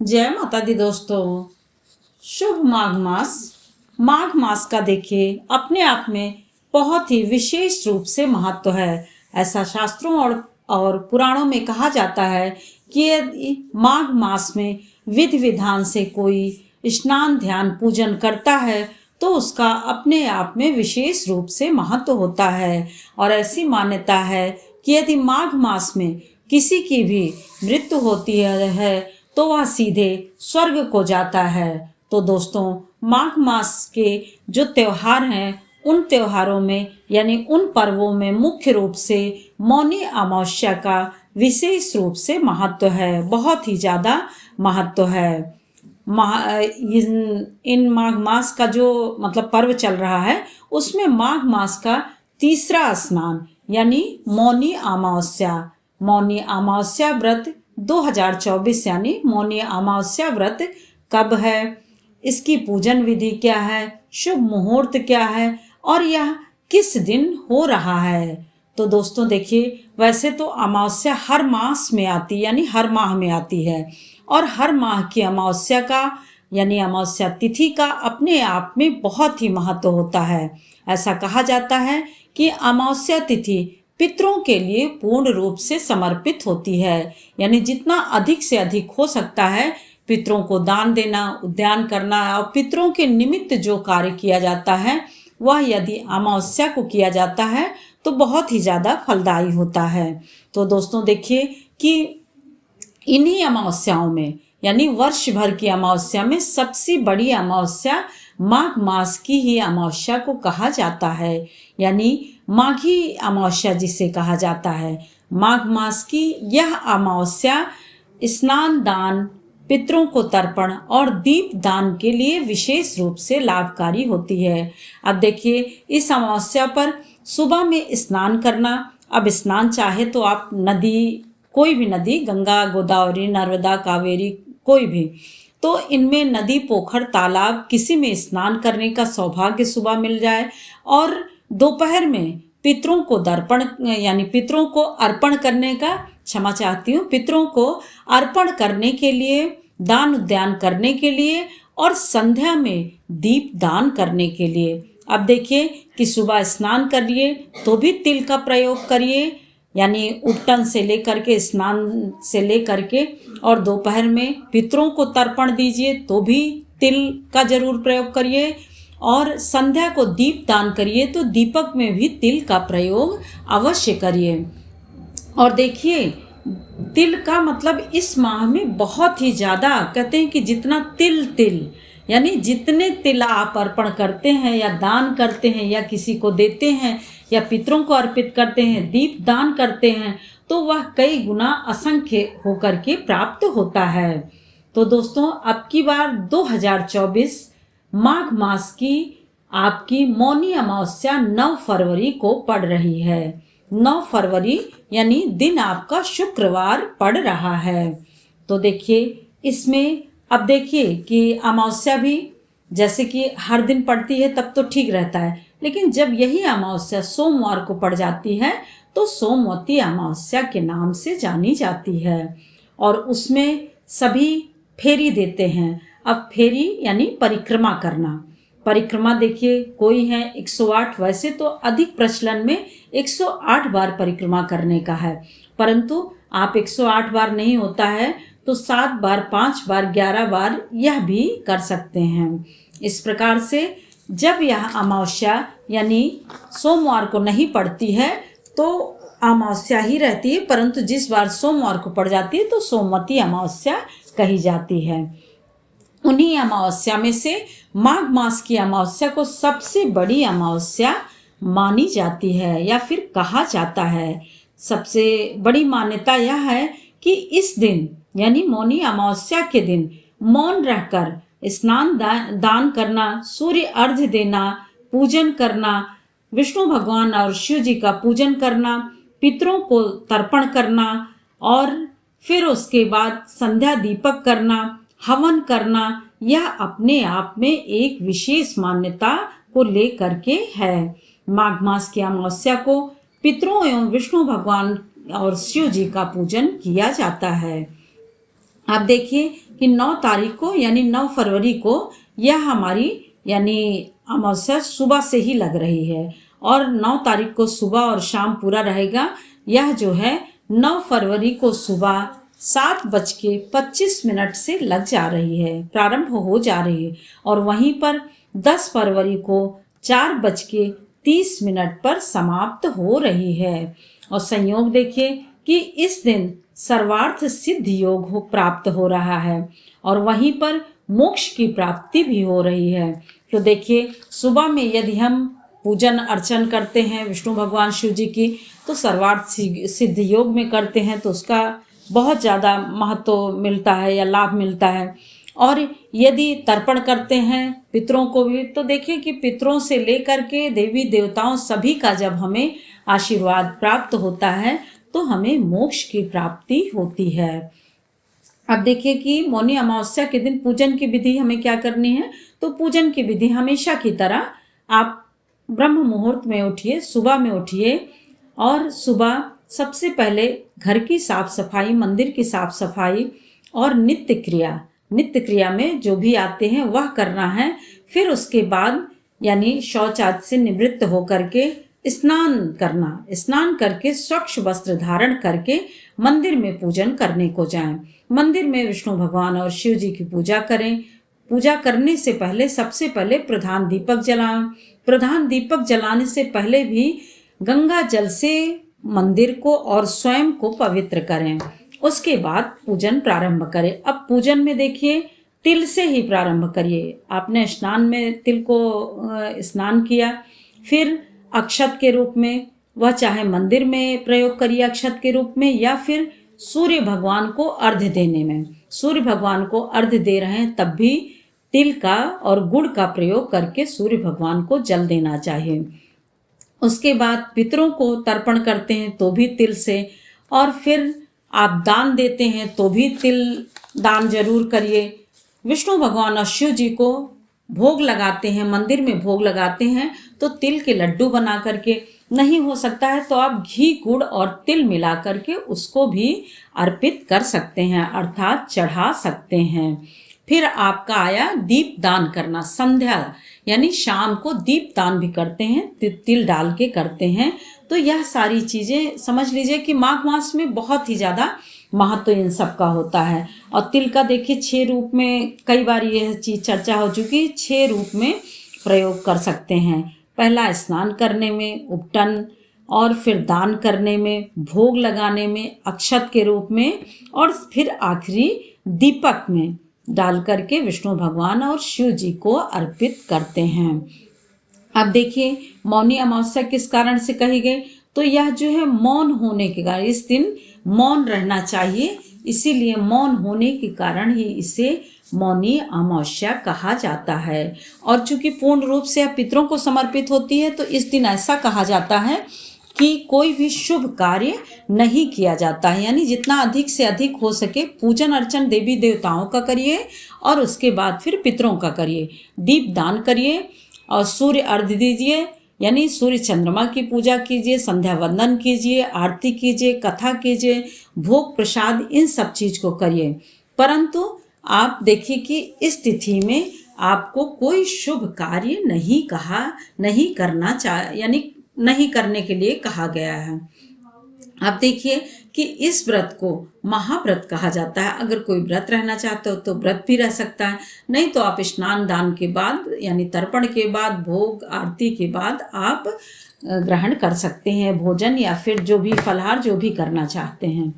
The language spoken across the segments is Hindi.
जय माता दी दोस्तों। शुभ माघ मास का देखिए अपने आप में बहुत ही विशेष रूप से महत्व है। ऐसा शास्त्रों और पुराणों में कहा जाता है कि यदि माघ मास में विधि विधान से कोई स्नान ध्यान पूजन करता है तो उसका अपने आप में विशेष रूप से महत्व होता है। और ऐसी मान्यता है कि यदि माघ मास में किसी की भी मृत्यु होती है तो वह सीधे स्वर्ग को जाता है। तो दोस्तों, माघ मास के जो त्योहार हैं उन त्योहारों में यानी उन पर्वों में मुख्य रूप से मौनी अमावस्या का विशेष रूप से महत्व है, बहुत ही ज़्यादा महत्व है। इन माघ मास का जो पर्व चल रहा है उसमें माघ मास का तीसरा स्नान यानी मौनी अमावस्या व्रत 2024 यानी मौनी अमावस्या व्रत कब है, इसकी पूजन विधि क्या है, शुभ मुहूर्त क्या है और यह किस दिन हो रहा है। तो दोस्तों देखिए, वैसे तो अमावस्या हर मास में आती यानी हर माह में आती है और हर माह की अमावस्या का यानी अमावस्या तिथि का अपने आप में बहुत ही महत्व होता है। ऐसा कहा जाता है कि अमावस्या तिथि पितरों के लिए पूर्ण रूप से समर्पित होती है, यानी जितना अधिक से अधिक हो सकता है पितरों को दान देना, उद्यान करना और पितरों के निमित्त जो कार्य किया जाता है वह यदि अमावस्या को किया जाता है तो बहुत ही ज़्यादा फलदायी होता है। तो दोस्तों देखिए कि इन्हीं अमावस्याओं में यानी वर्ष भर की अमावस्या में सबसे बड़ी अमावस्या माघ मास की ही अमावस्या को कहा जाता है, यानी माघी अमावस्या जिसे कहा जाता है। माघ मास की यह अमावस्या स्नान दान, पितरों को तर्पण और दीप दान के लिए विशेष रूप से लाभकारी होती है। अब देखिए, इस अमावस्या पर सुबह में स्नान करना, अब स्नान चाहे तो आप नदी, कोई भी नदी, गंगा, गोदावरी, नर्मदा, कावेरी, कोई भी, तो इनमें नदी, पोखर, तालाब किसी में स्नान करने का सौभाग्य सुबह मिल जाए और दोपहर में पितरों को दर्पण यानी पितरों को अर्पण करने का, क्षमा चाहती हूँ, पितरों को अर्पण करने के लिए, दान उद्यान करने के लिए और संध्या में दीप दान करने के लिए। अब देखिए कि सुबह स्नान करिए तो भी तिल का प्रयोग करिए, यानी उपटन से लेकर के, स्नान से लेकर के, और दोपहर में पितरों को तर्पण दीजिए तो भी तिल का जरूर प्रयोग करिए और संध्या को दीप दान करिए तो दीपक में भी तिल का प्रयोग अवश्य करिए। और देखिए, तिल का इस माह में बहुत ही ज़्यादा, कहते हैं कि जितना तिल यानी जितने तिल आप अर्पण करते हैं या दान करते हैं या किसी को देते हैं या पितरों को अर्पित करते हैं, दीप दान करते हैं, तो वह कई गुना असंख्य होकर के प्राप्त होता है। तो दोस्तों, अब की बार 2024 माघ मास की आपकी मौनी अमावस्या 9 फरवरी को पड़ रही है। 9 फरवरी यानी दिन आपका शुक्रवार पड़ रहा है। तो देखिए, इसमें अब देखिए कि अमावस्या भी जैसे कि हर दिन पड़ती है तब तो ठीक रहता है, लेकिन जब यही अमावस्या सोमवार को पड़ जाती है तो सोमवती अमावस्या के नाम से जानी जाती है और उसमें सभी फेरी देते हैं। अब फेरी यानी परिक्रमा करना। परिक्रमा देखिए, कोई है 108, वैसे तो अधिक प्रचलन में 108 बार परिक्रमा करने का है, परंतु आप 108 बार नहीं होता है तो 7 बार, 5 बार, 11 बार यह भी कर सकते हैं। इस प्रकार से जब यह अमावस्या यानी सोमवार को नहीं पड़ती है तो अमावस्या ही रहती है, परंतु जिस बार सोमवार को पड़ जाती है तो सोमवती अमावस्या कही जाती है। उन्हीं अमावस्या में से माघ मास की अमावस्या को सबसे बड़ी अमावस्या मानी जाती है या फिर कहा जाता है। सबसे बड़ी मान्यता यह है कि इस दिन यानी मौनी अमावस्या के दिन मौन रहकर स्नान दान करना, सूर्य अर्घ्य देना, पूजन करना, विष्णु भगवान और शिव जी का पूजन करना, पितरों को तर्पण करना और फिर उसके बाद संध्या दीपक करना, हवन करना, यह अपने आप में एक विशेष मान्यता को लेकर के है। माघ मास की अमावस्या को पितरों एवं विष्णु भगवान और शिव जी का पूजन किया जाता है। आप देखिए कि 9 तारीख को यानी 9 फरवरी को यह हमारी यानी अमावस्या सुबह से ही लग रही है और 9 तारीख को सुबह और शाम पूरा रहेगा। यह जो है 9 फरवरी को सुबह 7:25 से लग जा रही है, प्रारंभ हो जा रही है और वहीं पर 10 फरवरी को 4:30 पर समाप्त हो रही है। और संयोग देखिए कि इस दिन सर्वार्थ सिद्ध योग प्राप्त हो रहा है और वहीं पर मोक्ष की प्राप्ति भी हो रही है। तो देखिए सुबह में यदि हम पूजन अर्चन करते हैं विष्णु भगवान शिव जी की, तो सर्वार्थ सिद्ध योग में करते हैं तो उसका बहुत ज़्यादा महत्व मिलता है या लाभ मिलता है। और यदि तर्पण करते हैं पितरों को भी, तो देखिए कि पितरों से लेकर के देवी देवताओं सभी का जब हमें आशीर्वाद प्राप्त होता है तो हमें मोक्ष की प्राप्ति होती है। अब देखिए कि मौनी अमावस्या के दिन पूजन की विधि हमें क्या करनी है। तो पूजन की विधि हमेशा की तरह आप ब्रह्म मुहूर्त में उठिए, सुबह में उठिए और सुबह सबसे पहले घर की साफ सफाई, मंदिर की साफ सफाई और नित्य क्रिया में जो भी आते हैं वह करना है। फिर उसके बाद यानी शौच आदि से निवृत्त होकर के स्नान करके स्वच्छ वस्त्र धारण करके मंदिर में पूजन करने को जाएं। मंदिर में विष्णु भगवान और शिव जी की पूजा करें। पूजा करने से पहले सबसे पहले प्रधान दीपक जलाएं। प्रधान दीपक जलाने से पहले भी गंगा जल से मंदिर को और स्वयं को पवित्र करें। उसके बाद पूजन प्रारंभ करें। अब पूजन में देखिए तिल से ही प्रारंभ करिए। आपने स्नान में तिल को स्नान किया, फिर अक्षत के रूप में वह चाहे मंदिर में प्रयोग करिए अक्षत के रूप में या फिर सूर्य भगवान को अर्घ्य देने में। सूर्य भगवान को अर्घ्य दे रहे हैं तब भी तिल का और गुड़ का प्रयोग करके सूर्य भगवान को जल देना चाहिए। उसके बाद पितरों को तर्पण करते हैं तो भी तिल से, और फिर आप दान देते हैं तो भी तिल दान जरूर करिए। विष्णु भगवान और शिव जी को भोग लगाते हैं, मंदिर में भोग लगाते हैं तो तिल के लड्डू बना करके, नहीं हो सकता है तो आप घी गुड़ और तिल मिला करके उसको भी अर्पित कर सकते हैं अर्थात चढ़ा सकते हैं। फिर आपका आया दीप दान करना। संध्या यानी शाम को दीप दान भी करते हैं, तिल डाल के करते हैं। तो यह सारी चीज़ें समझ लीजिए कि माघ मास में बहुत ही ज़्यादा महत्व इन सब का होता है। और तिल का देखिए 6 रूप में, कई बार यह चीज़ चर्चा हो चुकी, 6 रूप में प्रयोग कर सकते हैं। पहला स्नान करने में, उपटन, और फिर दान करने में, भोग लगाने में अक्षत के रूप में, और फिर आखिरी दीपक में डाल करके विष्णु भगवान और शिव जी को अर्पित करते हैं। अब देखिए मौनी अमावस्या किस कारण से कही गई, तो यह जो है मौन होने के कारण, इस दिन मौन रहना चाहिए, इसीलिए मौन होने के कारण ही इसे मौनी अमावस्या कहा जाता है। और चूंकि पूर्ण रूप से पितरों को समर्पित होती है तो इस दिन ऐसा कहा जाता है कि कोई भी शुभ कार्य नहीं किया जाता है, यानी जितना अधिक से अधिक हो सके पूजन अर्चन देवी देवताओं का करिए और उसके बाद फिर पितरों का करिए, दीप दान करिए और सूर्य अर्घ्य दीजिए, यानी सूर्य चंद्रमा की पूजा कीजिए, संध्या वंदन कीजिए, आरती कीजिए, कथा कीजिए, भोग प्रसाद, इन सब चीज को करिए। परंतु आप देखिए कि इस तिथि में आपको कोई शुभ कार्य नहीं करना यानी नहीं करने के लिए कहा गया है। आप देखिए कि इस व्रत को महाव्रत कहा जाता है। अगर कोई व्रत रहना चाहते हो तो व्रत भी रह सकता है, नहीं तो आप स्नान दान के बाद यानी तर्पण के बाद, भोग आरती के बाद आप ग्रहण कर सकते हैं भोजन, या फिर जो भी फलाहार जो भी करना चाहते हैं।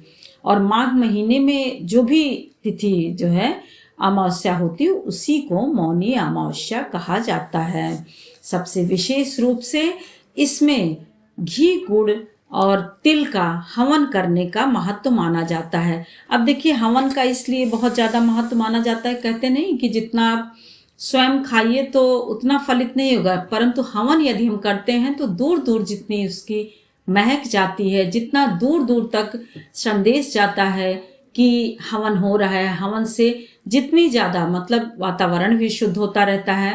और माघ महीने में जो भी तिथि जो है अमावस्या होती है उसी को मौनी अमावस्या कहा जाता है। सबसे विशेष रूप से इसमें घी गुड़ और तिल का हवन करने का महत्व माना जाता है। अब देखिए हवन का इसलिए बहुत ज़्यादा महत्व माना जाता है, कहते नहीं कि जितना आप स्वयं खाइए तो उतना फलित नहीं होगा, परंतु हवन यदि हम करते हैं तो दूर दूर जितनी उसकी महक जाती है, जितना दूर दूर तक संदेश जाता है कि हवन हो रहा है, हवन से जितनी ज़्यादा मतलब वातावरण भी शुद्ध होता रहता है,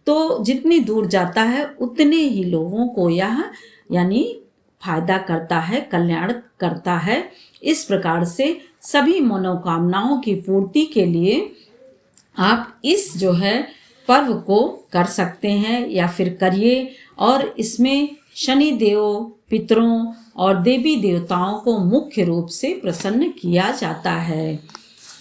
तो जितनी दूर जाता है उतने ही लोगों को यह यानी फायदा करता है, कल्याण करता है। इस प्रकार से सभी मनोकामनाओं की पूर्ति के लिए आप इस जो है पर्व को कर सकते हैं या फिर करिए। और इसमें शनि देव, पितरों और देवी देवताओं को मुख्य रूप से प्रसन्न किया जाता है।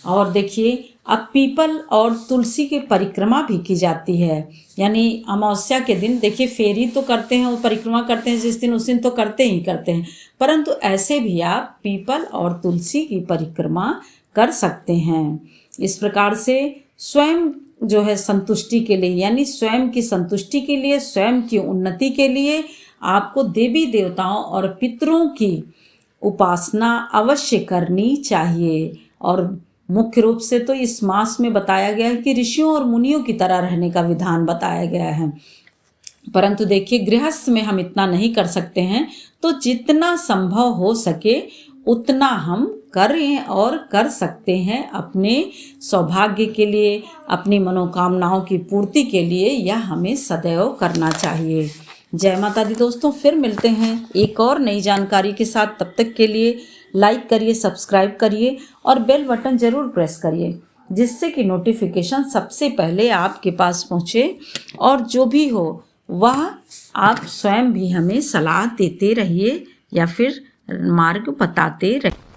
और देखिए, अब पीपल और तुलसी की परिक्रमा भी की जाती है, यानी अमावस्या के दिन देखिए फेरी तो करते हैं और परिक्रमा करते हैं जिस दिन, उस दिन तो करते ही करते हैं, परंतु ऐसे भी आप पीपल और तुलसी की परिक्रमा कर सकते हैं। इस प्रकार से स्वयं जो है संतुष्टि के लिए, यानी स्वयं की संतुष्टि के लिए, स्वयं की उन्नति के लिए आपको देवी देवताओं और पितरों की उपासना अवश्य करनी चाहिए। और मुख्य रूप से तो इस मास में बताया गया है कि ऋषियों और मुनियों की तरह रहने का विधान बताया गया है। परंतु देखिए, गृहस्थ में हम इतना नहीं कर सकते हैं, तो जितना संभव हो सके उतना हम करें और कर सकते हैं अपने सौभाग्य के लिए, अपनी मनोकामनाओं की पूर्ति के लिए। यह हमें सदैव करना चाहिए। जय माता दी दोस्तों, फिर मिलते हैं एक और नई जानकारी के साथ। तब तक के लिए लाइक करिए, सब्सक्राइब करिए और बेल बटन ज़रूर प्रेस करिए, जिससे कि नोटिफिकेशन सबसे पहले आपके पास पहुँचे। और जो भी हो वह आप स्वयं भी हमें सलाह देते रहिए या फिर मार्ग बताते रहिए।